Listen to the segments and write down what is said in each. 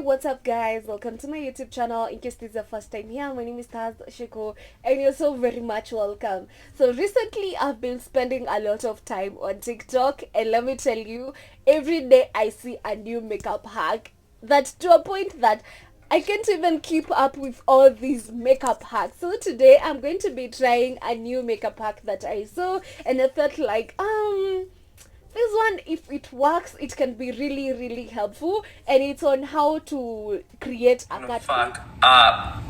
what's up guys? Welcome to my YouTube channel. In case this is the first time here, my name is Taz Shiko and you're so very much welcome. So recently I've been spending a lot of time on TikTok, and let me tell you, every day I see a new makeup hack, that to a point that I can't even keep up with all these makeup hacks. So today I'm going to be trying a new makeup hack that I saw, and I felt like this one, if it works, it can be really helpful, and it's on how to create a cut. Fuck up.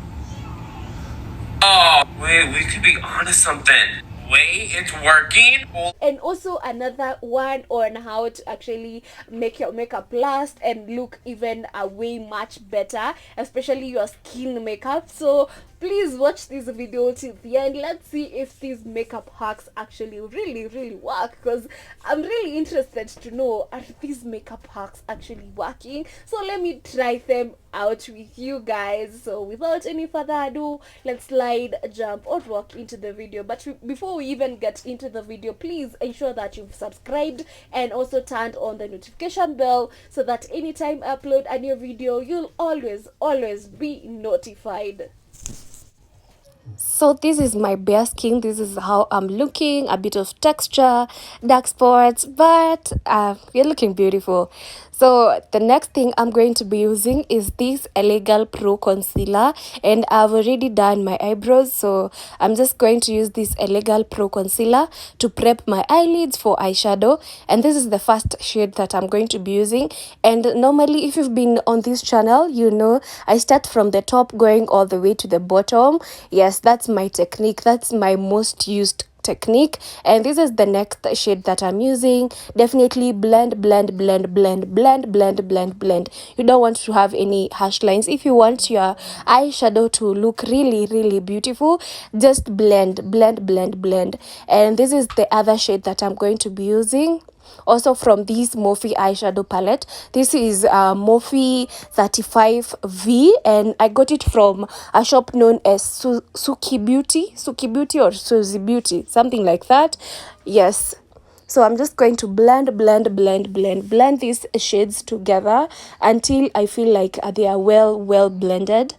Oh, wait, we could be onto something. Wait, it's working. And also another one on how to actually make your makeup last and look even way much better, especially your skin makeup. So please watch this video till the end. Let's see if these makeup hacks actually really work, because I'm really interested to know, are these makeup hacks actually working? So let me try them out with you guys. So without any further ado, let's slide, jump or walk into the video. But before we even get into the video, please ensure that you've subscribed and also turned on the notification bell, so that anytime I upload a new video, you'll always be notified. So this is my bare skin. This is how I'm looking. A bit of texture, dark spots, but you're looking beautiful. So the next thing I'm going to be using is this Elegant Pro Concealer, and I've already done my eyebrows, so I'm just going to use this Elegant Pro Concealer to prep my eyelids for eyeshadow. And this is the first shade that I'm going to be using. And normally, if you've been on this channel, you know I start from the top going all the way to the bottom. Yes, that's my technique. That's my most used technique. And this is the next shade that I'm using. Definitely blend. You don't want to have any harsh lines. If you want your eyeshadow to look really beautiful, just blend. And this is the other shade that I'm going to be using, also from this Morphe eyeshadow palette. This is Morphe 35V, and I got it from a shop known as Suki Beauty or Suzy Beauty, something like that. Yes. So I'm just going to blend these shades together until I feel like they are well blended.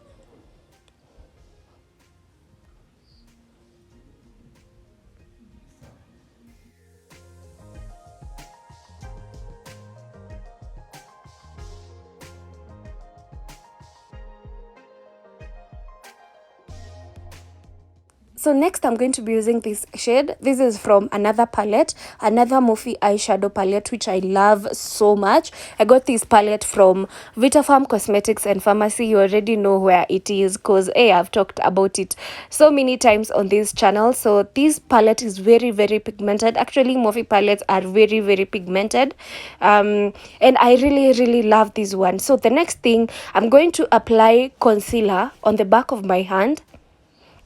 So next I'm going to be using this shade. This is from another palette, another Morphe eyeshadow palette, which I love so much. I got this palette from Vitafarm Cosmetics and Pharmacy. You already know where it is, because I've talked about it so many times on this channel. So this palette is very pigmented. Actually, Morphe palettes are very pigmented, and I really love this one. So the next thing, I'm going to apply concealer on the back of my hand.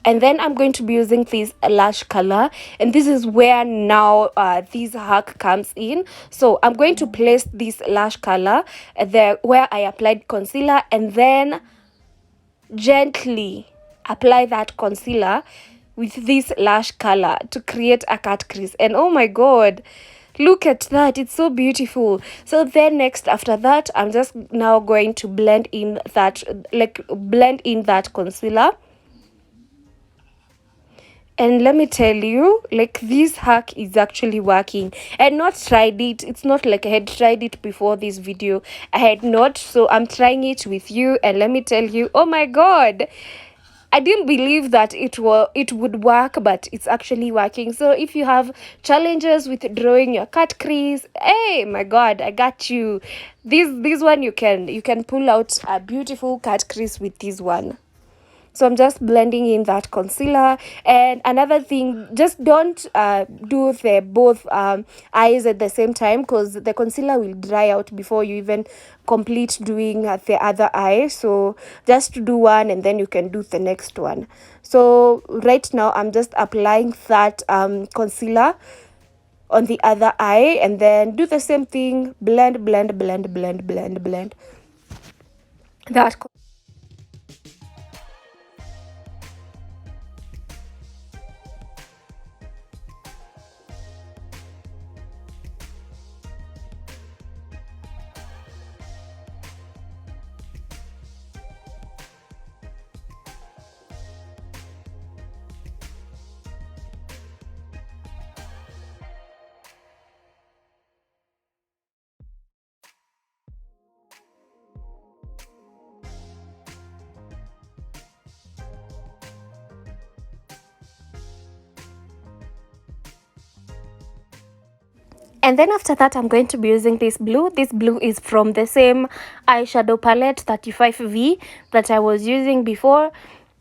And then I'm going to be using this lash color, and this is where now this hack comes in. So I'm going to place this lash color there where I applied concealer, and then gently apply that concealer with this lash color to create a cut crease. And oh my god, look at that, it's so beautiful. So then next, after that, I'm just now going to blend in that concealer. And let me tell you, like, this hack is actually working. I had not tried it. It's not like I had tried it before this video. I had not. So I'm trying it with you. And let me tell you, oh my god, I didn't believe that it would work, but it's actually working. So if you have challenges with drawing your cut crease, hey, my god, I got you. This one, you can pull out a beautiful cut crease with this one. So I'm just blending in that concealer. And another thing, just don't do the both eyes at the same time, because the concealer will dry out before you even complete doing the other eye. So just do one and then you can do the next one. So right now I'm just applying that concealer on the other eye, and then do the same thing, blend that. And then after that, I'm going to be using this blue. This blue is from the same eyeshadow palette 35V that I was using before.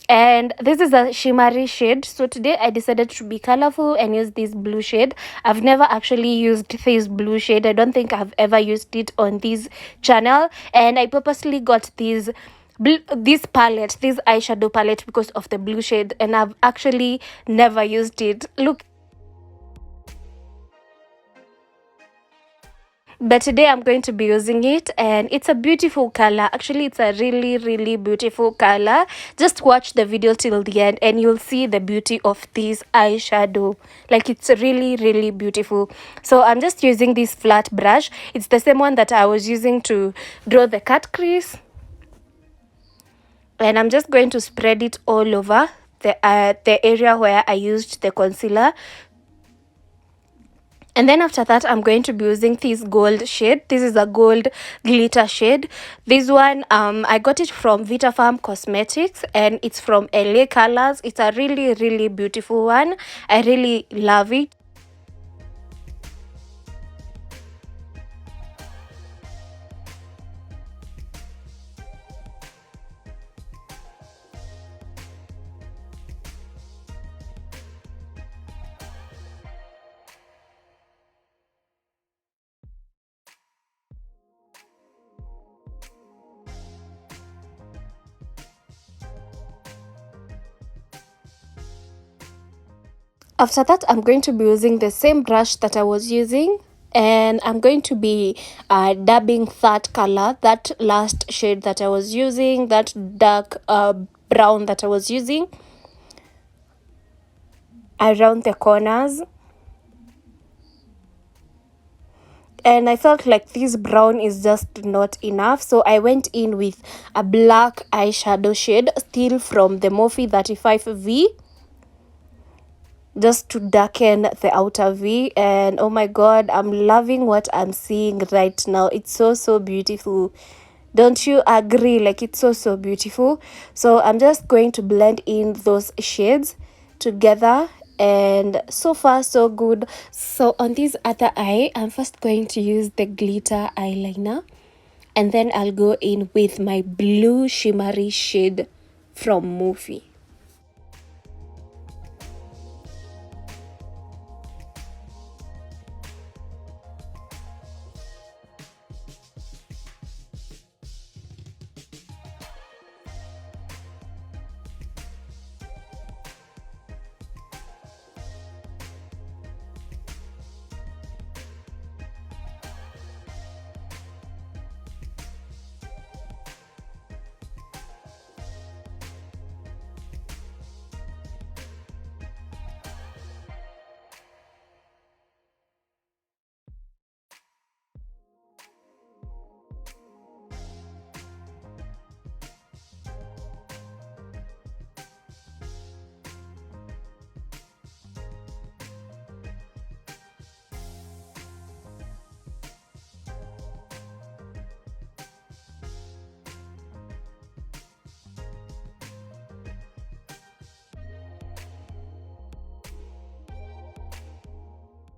And this is a shimmery shade. So today I decided to be colorful and use this blue shade. I've never actually used this blue shade. I don't think I've ever used it on this channel. And I purposely got this palette, this eyeshadow palette, because of the blue shade. And I've actually never used it. Look. But today I'm going to be using it, and it's a beautiful color. Actually, it's a really beautiful color. Just watch the video till the end and you'll see the beauty of this eyeshadow. Like, it's really beautiful. So I'm just using this flat brush. It's the same one that I was using to draw the cut crease, and I'm just going to spread it all over the area where I used the concealer. And then after that, I'm going to be using this gold shade. This is a gold glitter shade. This one, I got it from Vitafarm Cosmetics, and it's from LA Colors. It's a really beautiful one. I really love it. After that, I'm going to be using the same brush that I was using, and I'm going to be dabbing that color, that last shade that I was using, that dark brown that I was using, around the corners. And I felt like this brown is just not enough, so I went in with a black eyeshadow shade, still from the Morphe 35V, just to darken the outer V. And oh my god, I'm loving what I'm seeing right now. It's so beautiful. Don't you agree? Like, it's so beautiful. So I'm just going to blend in those shades together, and so far so good. So on this other eye, I'm first going to use the glitter eyeliner, and then I'll go in with my blue shimmery shade from Morphe.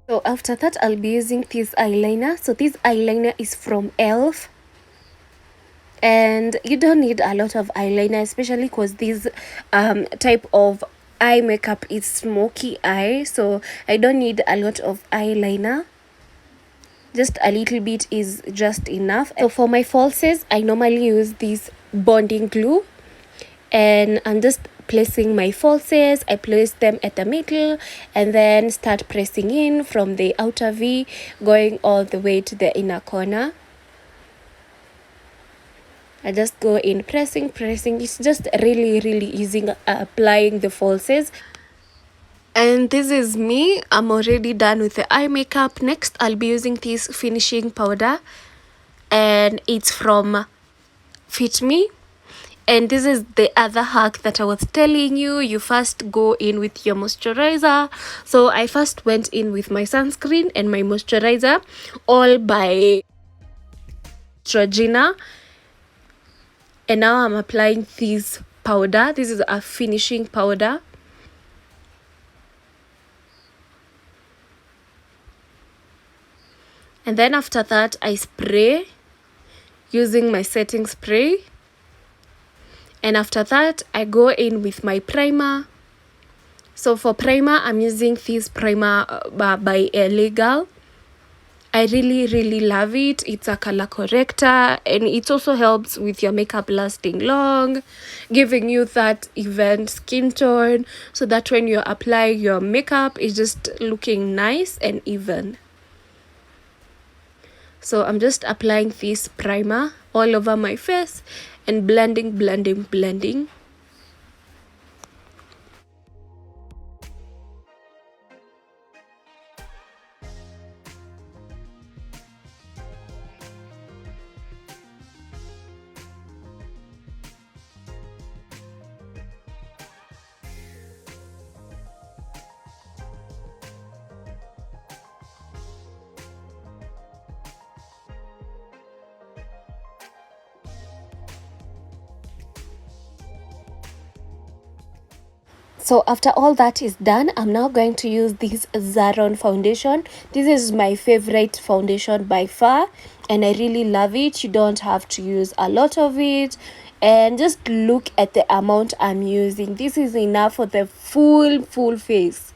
So after that, I'll be using this eyeliner. So this eyeliner is from ELF, and you don't need a lot of eyeliner, especially because this type of eye makeup is smoky eye, so I don't need a lot of eyeliner. Just a little bit is just enough. So for my falsies, I normally use this bonding glue, and I'm just placing my falsies. I place them at the middle and then start pressing in from the outer V, going all the way to the inner corner. I just go in pressing. It's just really easy applying the falsies. And this is me. I'm already done with the eye makeup. Next, I'll be using this finishing powder, and it's from Fit Me. And this is the other hack that I was telling you. You first go in with your moisturizer. So I first went in with my sunscreen and my moisturizer, all by Neutrogena. And now I'm applying this powder. This is a finishing powder. And then after that, I spray using my setting spray. And after that, I go in with my primer. So for primer, I'm using this primer by Legal. I really love it. It's a color corrector, and it also helps with your makeup lasting long, giving you that even skin tone, so that when you apply your makeup, it's just looking nice and even. So I'm just applying this primer all over my face and blending. So after all that is done, I'm now going to use this Zaron foundation. This is my favorite foundation by far, and I really love it. You don't have to use a lot of it, and just look at the amount I'm using. This is enough for the full face.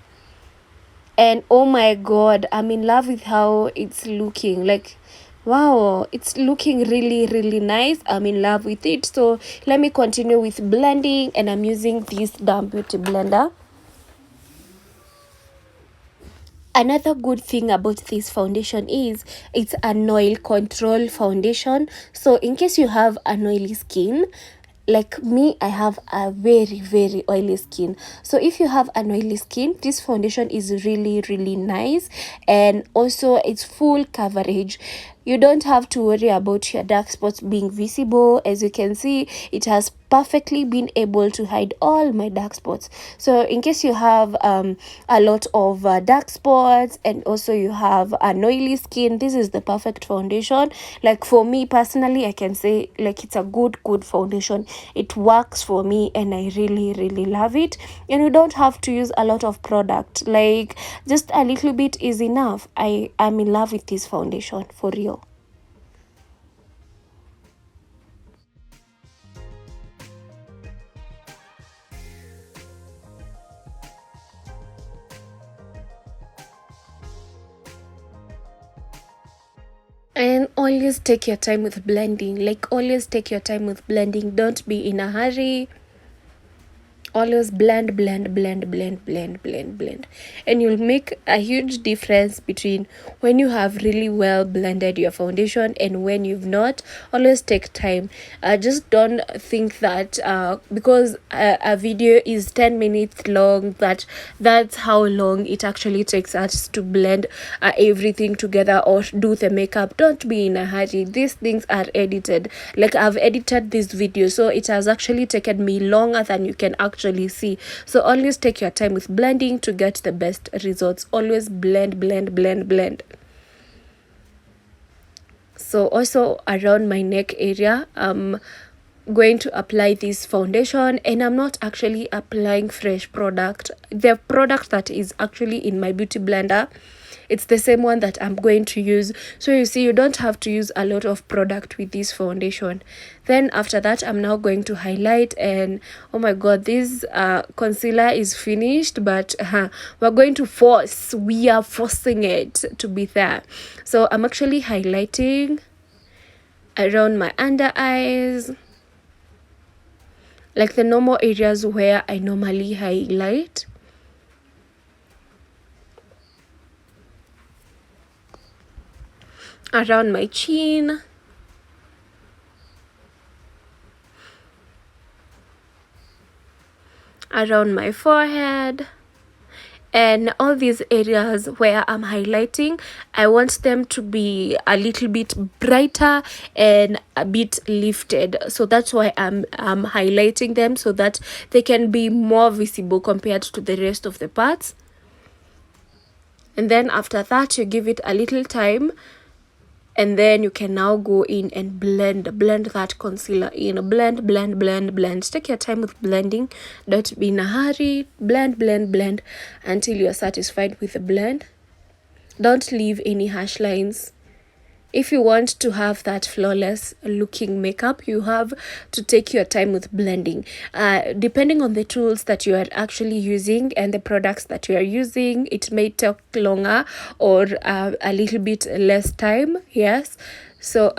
And oh my god, I'm in love with how it's looking. Like, wow, it's looking really nice. I'm in love with it. So let me continue with blending, and I'm using this Damn Beauty blender. Another good thing about this foundation is it's an oil control foundation. So in case you have an oily skin, like me, I have a very oily skin. So if you have an oily skin, this foundation is really nice, and also it's full coverage. You don't have to worry about your dark spots being visible. As you can see, it has perfectly been able to hide all my dark spots. So in case you have a lot of dark spots, and also you have an oily skin, this is the perfect foundation. Like for me personally, I can say like it's a good foundation. It works for me, and I really love it. And you don't have to use a lot of product, like just a little bit is enough. I'm in love with this foundation, for real. And always take your time with blending. Like, always take your time with blending. Don't be in a hurry. Always blend, and you'll make a huge difference between when you have really well blended your foundation and when you've not. Always take time. Just don't think that because a video is 10 minutes long, that's how long it actually takes us to blend everything together or do the makeup. Don't be in a hurry. These things are edited. Like, I've edited this video, so it has actually taken me longer than you can actually see. So always take your time with blending to get the best results. Always blend. So also around my neck area, I'm going to apply this foundation, and I'm not actually applying fresh product. The product that is actually in my beauty blender, it's the same one that I'm going to use. So you see, you don't have to use a lot of product with this foundation. Then after that, I'm now going to highlight, and oh my god, this concealer is finished, but we're going to we are forcing it to be there. So I'm actually highlighting around my under eyes, like the normal areas where I normally highlight. Around my chin, around my forehead, and all these areas where I'm highlighting, I want them to be a little bit brighter and a bit lifted. So that's why I'm highlighting them, so that they can be more visible compared to the rest of the parts. And then after that, you give it a little time, and then you can now go in and blend that concealer in. Blend. Take your time with blending. Don't be in a hurry. Blend until you're satisfied with the blend. Don't leave any harsh lines. If you want to have that flawless looking makeup, you have to take your time with blending. Depending on the tools that you are actually using and the products that you are using, it may take longer or a little bit less time. Yes. So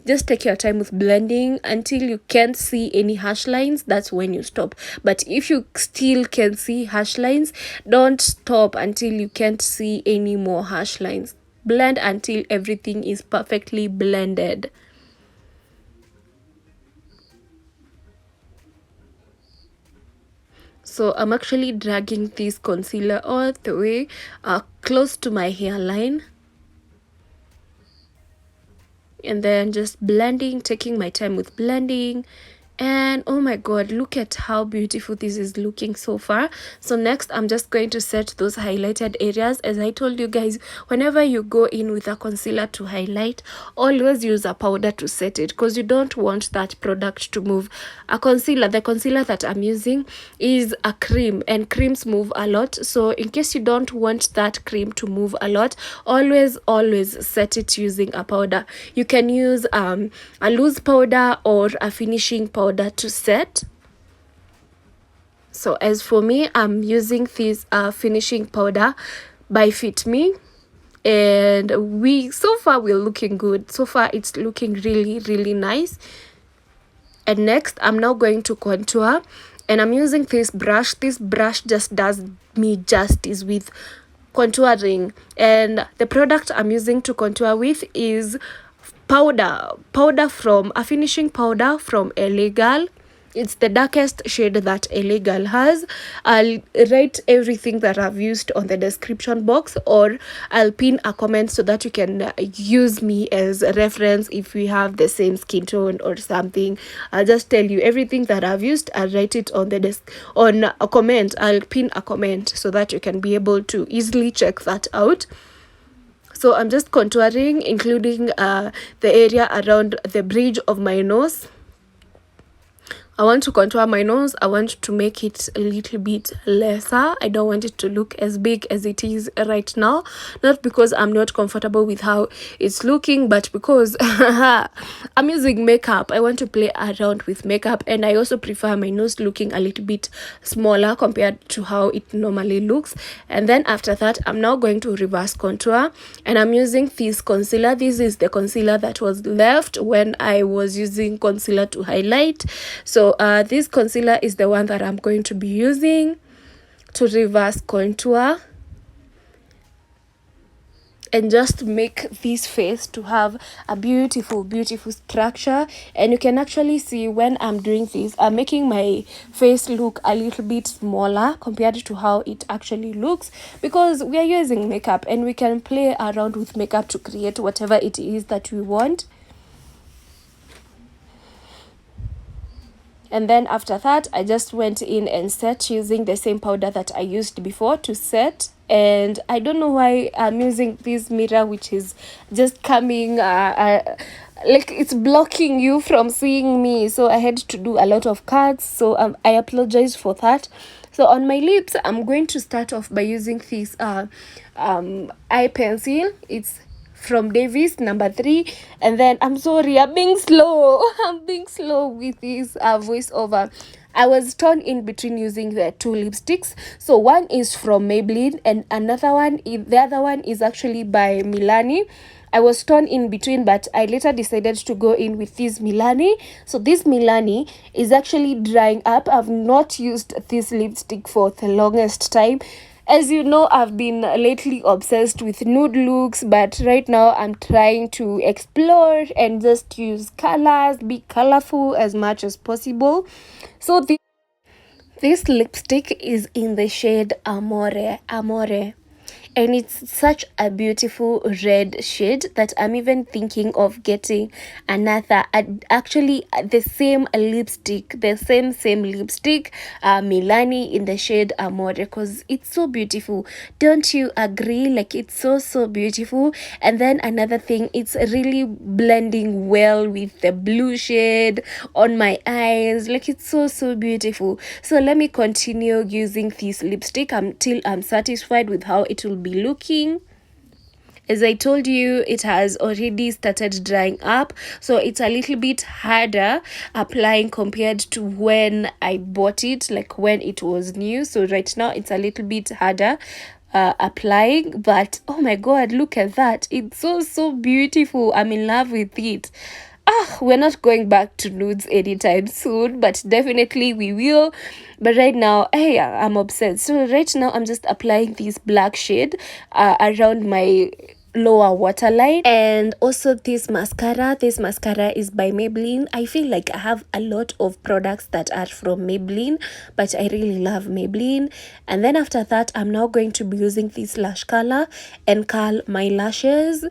just take your time with blending until you can't see any harsh lines. That's when you stop. But if you still can see harsh lines, don't stop until you can't see any more harsh lines. Blend until everything is perfectly blended. So I'm actually dragging this concealer all the way close to my hairline. And then just blending, taking my time with blending. And oh my god, look at how beautiful this is looking so far. So next I'm just going to set those highlighted areas. As I told you guys, whenever you go in with a concealer to highlight, always use a powder to set it, because you don't want that product to move. The concealer that I'm using is a cream, and creams move a lot. So in case you don't want that cream to move a lot, always set it using a powder. You can use a loose powder or a finishing powder to set. So as for me, I'm using this finishing powder by Fit Me, and so far we're looking good. So far it's looking really nice. And next I'm now going to contour, and I'm using this brush. This brush just does me justice with contouring, and the product I'm using to contour with is a finishing powder from LA Girl. It's the darkest shade that LA Girl has. I'll write everything that I've used on the description box, or I'll pin a comment so that you can use me as a reference if we have the same skin tone or something. I'll just tell you everything that I've used. I'll write it on on a comment. I'll pin a comment so that you can be able to easily check that out. So I'm just contouring, including the area around the bridge of my nose. I want to contour my nose. I want to make it a little bit lesser. I don't want it to look as big as it is right now. Not because I'm not comfortable with how it's looking, but because I'm using makeup. I want to play around with makeup, and I also prefer my nose looking a little bit smaller compared to how it normally looks. And then after that, I'm now going to reverse contour, and I'm using this concealer. This is the concealer that was left when I was using concealer to highlight. So this concealer is the one that I'm going to be using to reverse contour and just make this face to have a beautiful structure. And you can actually see when I'm doing this, I'm making my face look a little bit smaller compared to how it actually looks, because we are using makeup and we can play around with makeup to create whatever it is that we want. And then after that, I just went in and set using the same powder that I used before to set. And I don't know why I'm using this mirror, which is just coming like it's blocking you from seeing me. So I had to do a lot of cuts. So I apologize for that. So on my lips, I'm going to start off by using this eye pencil. It's from Davis number 3. And then I'm sorry, I'm being slow with this voiceover. I was torn in between using the 2 lipsticks. So one is from Maybelline, and the other one is actually by Milani. I was torn in between, but I later decided to go in with this Milani. So this Milani is actually drying up. I've not used this lipstick for the longest time. As you know, I've been lately obsessed with nude looks, but right now I'm trying to explore and just use colors, be colorful as much as possible. So this lipstick is in the shade Amore. And it's such a beautiful red shade that I'm even thinking of getting another, actually the same lipstick, Milani in the shade Amore, because it's so beautiful. Don't you agree? Like, it's so beautiful. And then another thing, it's really blending well with the blue shade on my eyes. Like, it's so beautiful. So let me continue using this lipstick until I'm satisfied with how it will be looking. As I told you, it has already started drying up, so it's a little bit harder applying compared to when I bought it, like when it was new. So right now it's a little bit harder applying, but oh my god, look at that. It's so beautiful. I'm in love with it. We're not going back to nudes anytime soon, but definitely we will. But right now, hey, I'm obsessed. So right now I'm just applying this black shade around my lower waterline, and also this mascara. This mascara is by Maybelline. I feel like I have a lot of products that are from Maybelline, but I really love Maybelline. And then after that, I'm now going to be using this lash color and curl my lashes.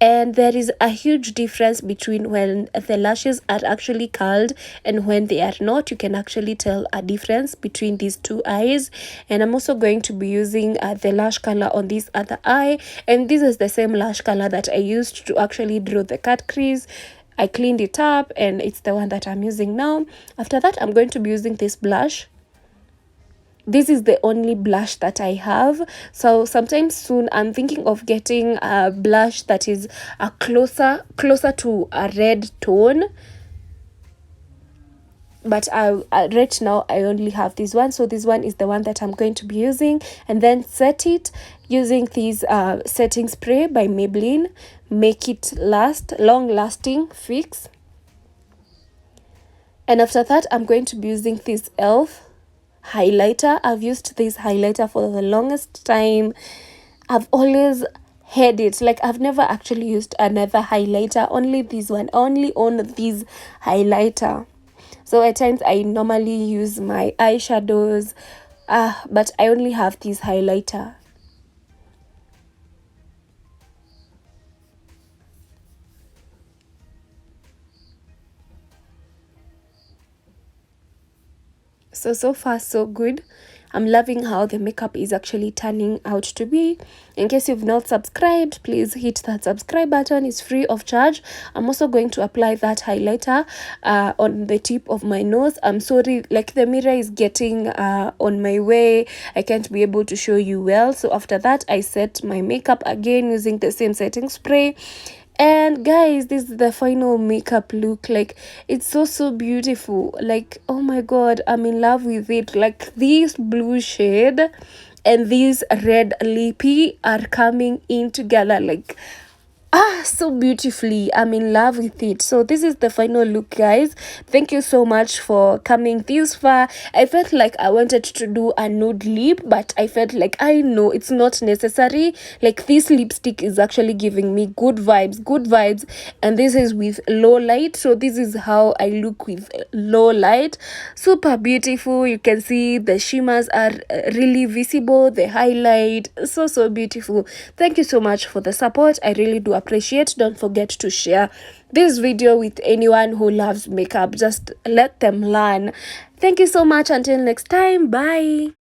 And there is a huge difference between when the lashes are actually curled and when they are not. You can actually tell a difference between these two eyes. And I'm also going to be using the lash color on this other eye, and this is the same lash color that I used to actually draw the cut crease. I cleaned it up and it's the one that I'm using now. After that, I'm going to be using this blush. This is the only blush that I have, so sometime soon I'm thinking of getting a blush that is a closer to a red tone, but right now I only have this one. So this one is the one that I'm going to be using, and then set it using this setting spray by Maybelline. Make it long lasting fix. And after that, I'm going to be using this elf highlighter. I've used this highlighter for the longest time. I've always had it. Like, I've never actually used another highlighter, only this one, only on this highlighter. So at times I normally use my eyeshadows, but I only have this highlighter. So far so good. I'm loving how the makeup is actually turning out to be. In case you've not subscribed, please hit that subscribe button. It's free of charge. I'm also going to apply that highlighter on the tip of my nose. I'm sorry, like the mirror is getting on my way. I can't be able to show you well. So after that, I set my makeup again using the same setting spray. And guys, this is the final makeup look. Like, it's so beautiful. Like, oh my god, I'm in love with it. Like, this blue shade and this red lippy are coming in together, like, so beautifully. I'm in love with it. So this is the final look, guys. Thank you so much for coming this far. I felt like I wanted to do a nude lip, but I felt like I know it's not necessary. Like, this lipstick is actually giving me good vibes, and this is with low light. So this is how I look with low light. Super beautiful. You can see the shimmers are really visible, the highlight, so beautiful. Thank you so much for the support. I really do appreciate. Don't forget to share this video with anyone who loves makeup. Just let them learn. Thank you so much. Until next time, bye.